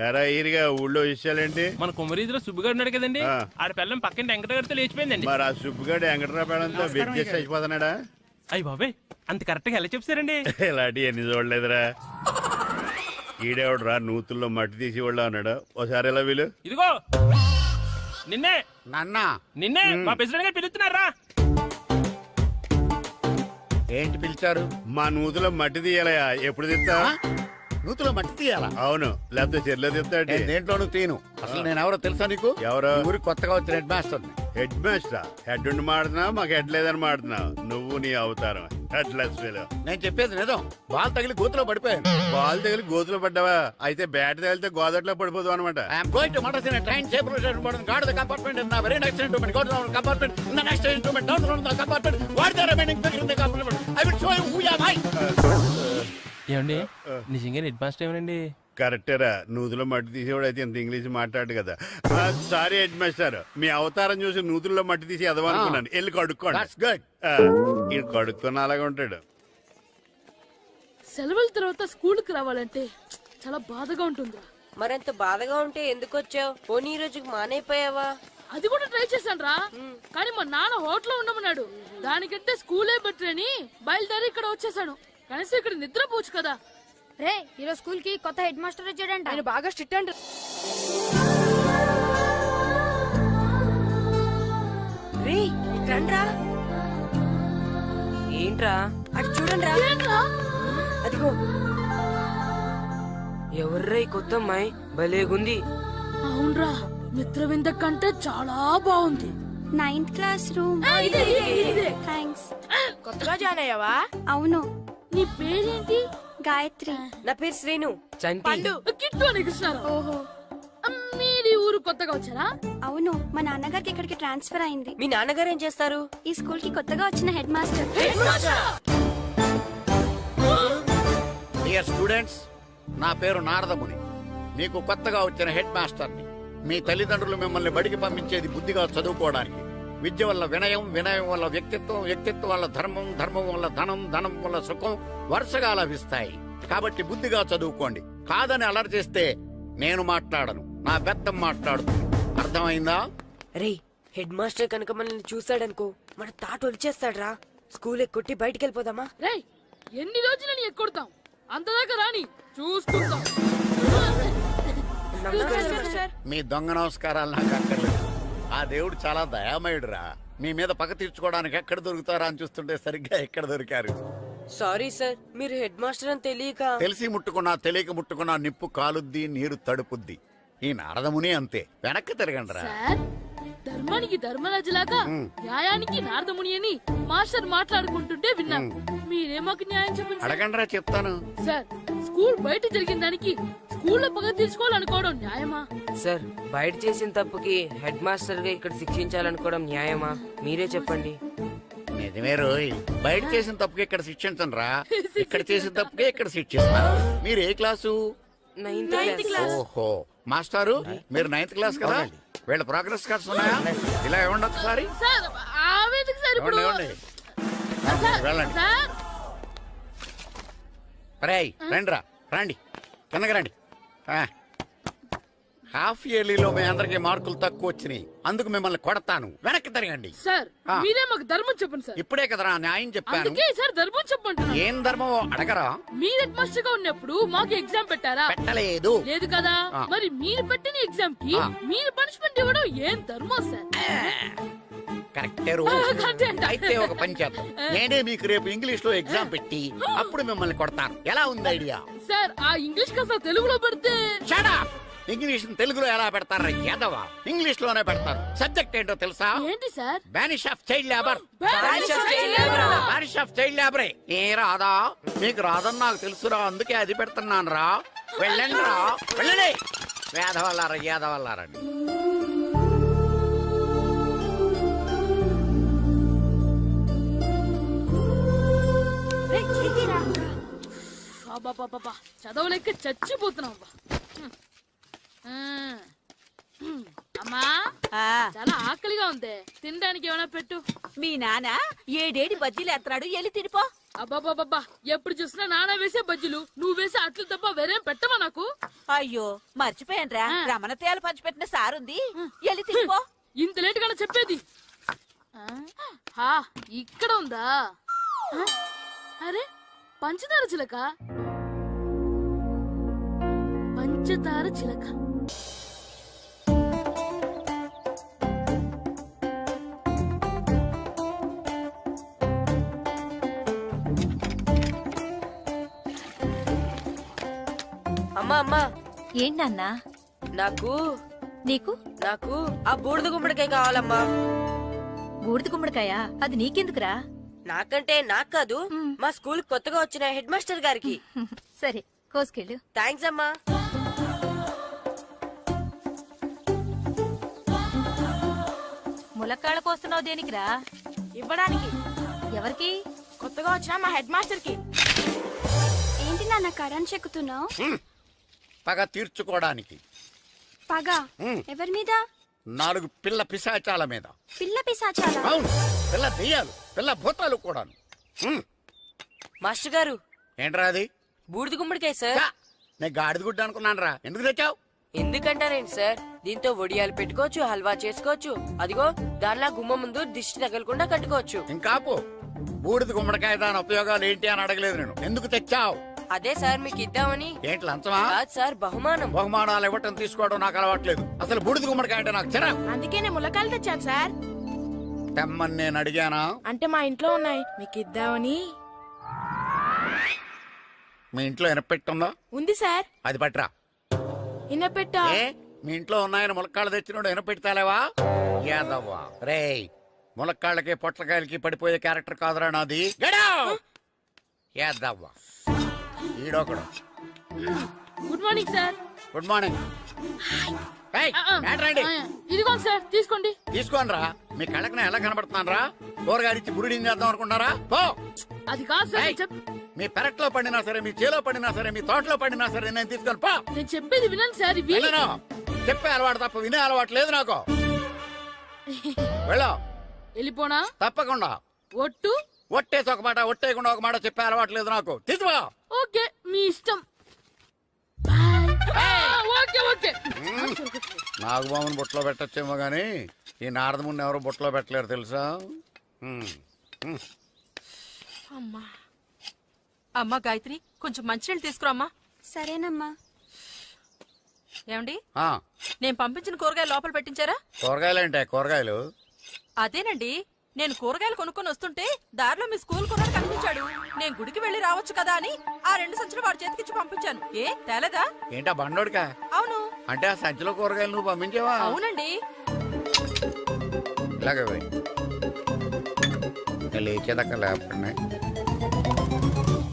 ఎరా ఈరిగా ఊళ్ళో విషయాలేంటి? మన కుమరీధిలో సుబ్బుగాడు ఉన్నాడు కదండి, ఆ. ఆడ పిల్లం పక్కన వెంకటగారితో లేచిపోయిందండి. మరి ఆ సుబ్బుగాడు వెంకటరాపేడంతో వెయిట్ చేసి అయిపోతున్నాడా? అయ్యి బాబాయ్, అంత కరెక్ట్ గా ఎలా చెప్తారండి? ఇలాంటి ఎన్ని చూడలేదురా. ఈడేవడరా నూతుల్లో మట్టి తీసి వాళ్ళు అన్నాడు. ఒకసారి ఎలా వీలు? ఇదిగో నిన్నే నాన్నా, నిన్నే మా ప్రెసిడెంట్ గారు పిలుస్తున్నారా? ఏంటి పిలిచారు? మా నూతులో మట్టి తీయాలయా, ఎప్పుడు తీస్తా? నూతులో మట్టి తీయాలా? అవును, లేకపోతే చెర్లో తీస్తాడు. నేను దేంట్లోనూ తీను. అసలు నేను ఎవరో తెలుసా నీకు? ఎవరు? ఈ ఊరికి కొత్తగా వచ్చిన head master. Head master? Head ఉండి మాడుతున్నావు, మాకు హెడ్ లేదని మాడుతున్నావు. నువ్వు నీ అవతారం హెడ్ లెస్ ఫీల్. నేను చెప్పేది నిజం. బాల్ తగిలి గోతులో పడిపోయాను. బాల్ తగిలి గోతులో పడ్డావా? అయితే బ్యాట్ తగిలితే గోదట్లో పడిపోతావు అనమాట. I'm going to Madras in a train safe route guard the compartment in the very next instrument go down compartment in the next instrument down from the compartment what the remaining figure in the compartment I will show you who you are. ఏమండి నిజంగా head master ఏమనండి? కరెక్టేరా, నూతులో మట్టి తీసేవాడు అయితే ఇంత English మాట్లాడు కదా. Sorry head master, మీ అవతారం చూసి నూతుల్లో మట్టి తీసి ఎదవనుకున్నాను. వెళ్ళి కడుక్కోండి. That's good. ఇది కడుక్కున్న అలాగే ఉంటాడు. సెలవుల తర్వాత స్కూల్కి రావాలంటే చాలా బాధగా ఉంటుందిరా. మరంత బాధగా ఉంటే ఎందుకు వచ్చావు? పోనీ ఈ రోజుకి మానైపోయావా? అది కూడా ట్రై చేశాను రా, కానీ మా నాన్న హోటల్లో ఉండమన్నాడు. దానికంటే స్కూలే బెటర్ అని బయలుదేరి ఇక్కడ వచ్చేసాను. కనీసం ఇక్కడ నిద్రపోవచ్చు కదా. రే, ఈరోజు స్కూల్ కి కొత్త హెడ్ మాస్టర్ వచ్చాడంట. ఆయన బాగా స్ట్రిక్ట్ అంట. రే రండ్రా. ఏంట్రా అటు చూడండిరా. ఏంట్రా? అదిగో ఎవర్రా ఈ కొత్త అమ్మాయి? భలేగుంది. అవునరా, మిత్రవింద కంటే చాలా బాగుంది. 9th class room. థ్యాంక్స్. కొత్తగా జాయిన్ అయ్యావా? అవును. నీ పేరేంటి? గాయత్రి. నా పేరు శ్రీను. పండు. కిట్టు అని కృష్ణారావు. ఓహో. మీరు ఊరు కొత్తగా వచ్చారా? అవును, మా నాన్నగారికి ఇక్కడికి ట్రాన్స్ఫర్ అయింది. మీ నాన్నగారు ఏం చేస్తారు? ఈ స్కూల్ కి కొత్తగా వచ్చిన హెడ్ మాస్టర్. డియర్ స్టూడెంట్స్, నా పేరు నారదముని. మీకు కొత్తగా వచ్చిన హెడ్ మాస్టర్ని. మీ తల్లిదండ్రులు మిమ్మల్ని బడికి పంపించేది బుద్ధిగా చదువుకోవడానికి. విద్య వల్ల వినయం, వినయం వల్ల వ్యక్తిత్వం, వ్యక్తిత్వం వల్ల ధర్మం, ధర్మం వల్ల ధనం, ధనం వల్ల సుఖం వరుసగా లభిస్తాయి. కాబట్టి బుద్ధిగా చదువుకోండి. కాదని అలర్ చేస్తే నేను మాట్లాడను, నా బెత్తం మాట్లాడుతుంది. అర్థమైందా? రే హెడ్ మాస్టర్ కనుక మనల్ని చూసాడనుకో, మన తాట వచ్చేస్తాడ్రా. స్కూల్ ఎక్కొట్టి బయటికి వెళ్ళిపోదామా? రేయ్, ఎన్ని రోజులు నీ ఎక్కొడతాం? అంతదాకా రాని చూసుకుంటాం. మీ దొంగ నమస్కారాలు నాకు అక్కర్లేదు. ఆ దేవుడు చాలా దయామయుడురా. మీ మీద పగ తీర్చుకోవడానికి ఎక్కడ దొరుకుతారా అని చూస్తుంటే సరిగ్గా ఎక్కడ దొరికారు. సారీ సార్, మీరు హెడ్ మాస్టర్ అని తెలియక. తెలిసి ముట్టుకున్నా తెలియక ముట్టుకున్నా నిప్పు కాలుద్ది, నీరు తడుపుద్ది. ఈ నారదముని అంతే. వెనక్కి తిరగండి రా. సార్, ధర్మానికి ధర్మరాజులాగా న్యాయానికి నారదముని అని మాస్టర్ మాట్లాడుకుంటుంటే విన్నాం. మీరే మాకు న్యాయం చెప్పండి సార్. అడగండిరా చెప్తాను. సార్, స్కూల్ బయట జరిగిన దానికి స్కూల్లో పగ తీర్చుకోవాలనుకోవడం న్యాయమా? సార్, బయట చేసిన తప్పుకి హెడ్ మాస్టర్ గా ఇక్కడ శిక్షించాలనుకోవడం న్యాయమా? మీరే చెప్పండి. నిజమే రోయ్, బయట చేసిన తప్పుకి ఇక్కడ శిక్షించను రా, ఇక్కడ చేసిన తప్పుకే ఇక్కడ శిక్షిస్తా. మీరు ఏ క్లాసు? 9th class. ఓహో, మాస్టారు మీరు 9th క్లాస్ కదా? వీళ్ళ ప్రోగ్రెస్ కార్డ్స్ ఉన్నాయా? ఇలా ఇవ్వండి ఒకసారి. సార్, ఆవేదకు సార్ ఇప్పుడు. ఇవ్వండి, ఇవ్వండి. సార్, వెళ్ళండి. సార్, రేయ్ రండి రా, రండి కిందకి రండి. హాఫ్ ఇయర్లీలో మీ అందరికి మార్కులు తక్కువ వచ్చినాయి, అందుకు మిమ్మల్ని కొడతాను. వెనక్కి తిరగండి. సార్, మీరే మాకు ధర్మం చెప్పండి సార్. ఇప్పుడే కదరా న్యాయం చెప్పాను. అందుకే సార్ ధర్మం చెప్పంటున్నా. ఏం ధర్మం అడగరా? మీరు హెడ్ మాస్టర్ గా ఉన్నప్పుడు మాకు ఎగ్జామ్ పెట్టారా? పెట్టలేదు. లేదు కదా. మరి మీరు పెట్టిన ఎగ్జామ్ కి మీరు పనిష్మెంట్ ఇవ్వడం ఏం ధర్మం సార్? కరెక్టే కరెక్టే అంట. అయితే ఒక పని చేద్దాం, నేనే మీకు రేపు ఇంగ్లీష్ లో ఎగ్జామ్ పెట్టి అప్పుడు మిమ్మల్ని కొడతాను. ఎలా ఉంది ఐడియా? సార్, ఆ ఇంగ్లీష్ కాస్త తెలుగులో పెడితే. Shut up! ఇంగ్లీష్ తెలుగులో ఎలా పెడతారా యాదవా? ఇంగ్లీష్ లోనే పెడతారు. సబ్జెక్ట్ ఏంటో తెలుసా? ఏంటి sir? Banish of child labour. Banish of child labor. Banish of child లేబరే. ఏ రాదా? మీకు రాదని నాకు తెలుసురా, అందుకే అది పెడుతున్నాను రా. వెళ్ళండి రా, వెళ్ళండి. వేదవల్లారా, యాదవల్లారండి. అబ్బా, చదవలేక చచ్చిపోతున్నాం. అమ్మా, చాలా ఆకలిగా ఉంది, తినడానికి ఏమైనా పెట్టు. మీ నాన్న 7 బజ్జీలు ఎత్తాడు, ఎల్లి తినిపో. అబ్బాబాబా, ఎప్పుడు చూసినా నాన్న వేసే బజ్జీలు, నువ్వు వేసే అట్లు తప్ప వేరేం పెట్టవా నాకు? అయ్యో మర్చిపోయానురా, రమణ తేలు పంచిపెట్టిన సారుంది, ఎల్లి తినిపో. ఇంత లేట్ గా చెప్పేది. ఇక్కడ ఉందా? అరే, పంచదార చిలక. పంచదార చిలక. అమ్మా అమ్మా, ఏంటన్నా? నాకు నీకు నాకు ఆ బూడిద గుమ్మడికాయ కావాలమ్మా. బూడిద గుమ్మడికాయ? అది నీకెందుకురా? నాకంటే నాకు కాదు, మా స్కూల్ కొత్తగా వచ్చిన హెడ్ మాస్టర్ గారికి. సరే, కోసుకెళ్ళు. థ్యాంక్స్ అమ్మా. ములక్కాళ్ళ కోస్తున్నావు దేనికిరా? ఇవ్వడానికి. ఎవరికి? కొత్తగా వచ్చిన మా హెడ్ మాస్టర్ కి. ఏంటి నాన్న కరెంట్ చెక్కుతున్నావు? పగ తీర్చుకోవడానికి. పగ ఎవరి మీద? 4 పిల్ల పిశాచాల మీద. పిల్ల పిశాచాల? అవును, పిల్ల దెయ్యాలు, పిల్ల భూతాలు కూడా. మాస్టర్ గారు, ఏంట్రా అది? బూడిద గుమ్మడికాయ సార్. నేను గాడిద గుడ్డ అనుకున్నాను రా. ఎందుకు తెచ్చావు? ఎందుకంటారేంటి సార్, దీంతో వడియాలు పెట్టుకోవచ్చు, హల్వా చేసుకోవచ్చు. అదిగో దానిలా గుమ్మ ముందు దిష్టి తగలకుండా కట్టుకోవచ్చు. ఇంకాపు, బూడిద గుమ్మడికాయ దాని ఉపయోగాలు ఏంటి అని అడగలేదు నేను. ఎందుకు తెచ్చావు? అదే సార్ మీకు ఇద్దామని. ఏంటి లంచమా? కాదు సార్, బహుమానం. బహుమానాలు ఇవ్వటం తీసుకోవడం నాకు అలవాట్లేదు. అసలు బూడిద గుమ్మడికాయ అంటే నాకు చిరా. అందుకే నేను ములకాయలు తెచ్చాను సార్. తెమ్మని నేను అడిగానా? అంటే మా ఇంట్లో ఉన్నాయి, మీకు ఇద్దామని. మీ ఇంట్లో ఎనపెట్టుందా? ఉంది సార్. అది పట్రా. ఇన్నపెట్టా? ఏ, మీ ఇంట్లో ఉన్నాయని ములక్కాళ్ళు తెచ్చినోడు ఎనపెడతాలేవా? యాదవ్వా రేయ్, ములక్కాళ్ళకి పొట్లకాయలకి పడిపోయే క్యారెక్టర్ కాదురా నాది. యాదవ్వా ఈడొకడు. Good morning sir. Good morning. రండి, ఇదిగోండి సార్, తీసుకోండి. తీసుకోనరా. మీ కళ్ళకి నేను ఎలా కనబడుతున్నాను రా? కూరగాయలిచ్చి బురిడింగ్ చేద్దాం అనుకుంటారా? పో. అది కాదు సార్. మీ పెరట్లో పండినా సరే, మీ చేలో పండినా సరే, మీ తోటలో పండినా సరే, నేను తీసుకొని పో. నేను చెప్పేది వినండి సార్. ఇవి వెళ్ళను. చెప్పే అలవాటు తప్ప వినే అలవాటు లేదు నాకు. వెళ్ళో. వెళ్ళిపోనా? తప్పకుండా. ఒట్టు? ఒట్టేసి ఒక మాట, ఒట్టేయకుండా ఒక మాట చెప్పే అలవాటు లేదు నాకు. తీసుకో. ఓకే, మీ ఇష్టం. Okay okay. నాగబాబుని బుట్టలో పెట్టచ్చేమో గానీ ఈ నారదముని ఎవరు బుట్టలో పెట్టలేరు తెలుసా? అమ్మా గాయత్రి, కొంచెం మంచినీళ్ళు తీసుకురామ్మా. సరేనమ్మా. ఏమండి, ఆ, నేను పంపించిన కూరగాయలు లోపల పెట్టించారా? కూరగాయలేంటే కూరగాయలు? అదేనండి, నేను కూరగాయలు కొనుక్కొని వస్తుంటే దారిలో మీ స్కూల్ కుర్రాడు కనిపించాడు. నేను గుడికి వెళ్లి రావచ్చు కదా అని ఆ 2 సంచులు వాడి చేతికిచ్చి పంపించాను. ఏ తేలేదా? ఏంటా బండోడికా? అవును. అంటే ఆ సంచిలో కూరగాయలు నువ్వు పంపించావా? అవునండి. ఇలాగే పోయి లేచేదాకా లేపండి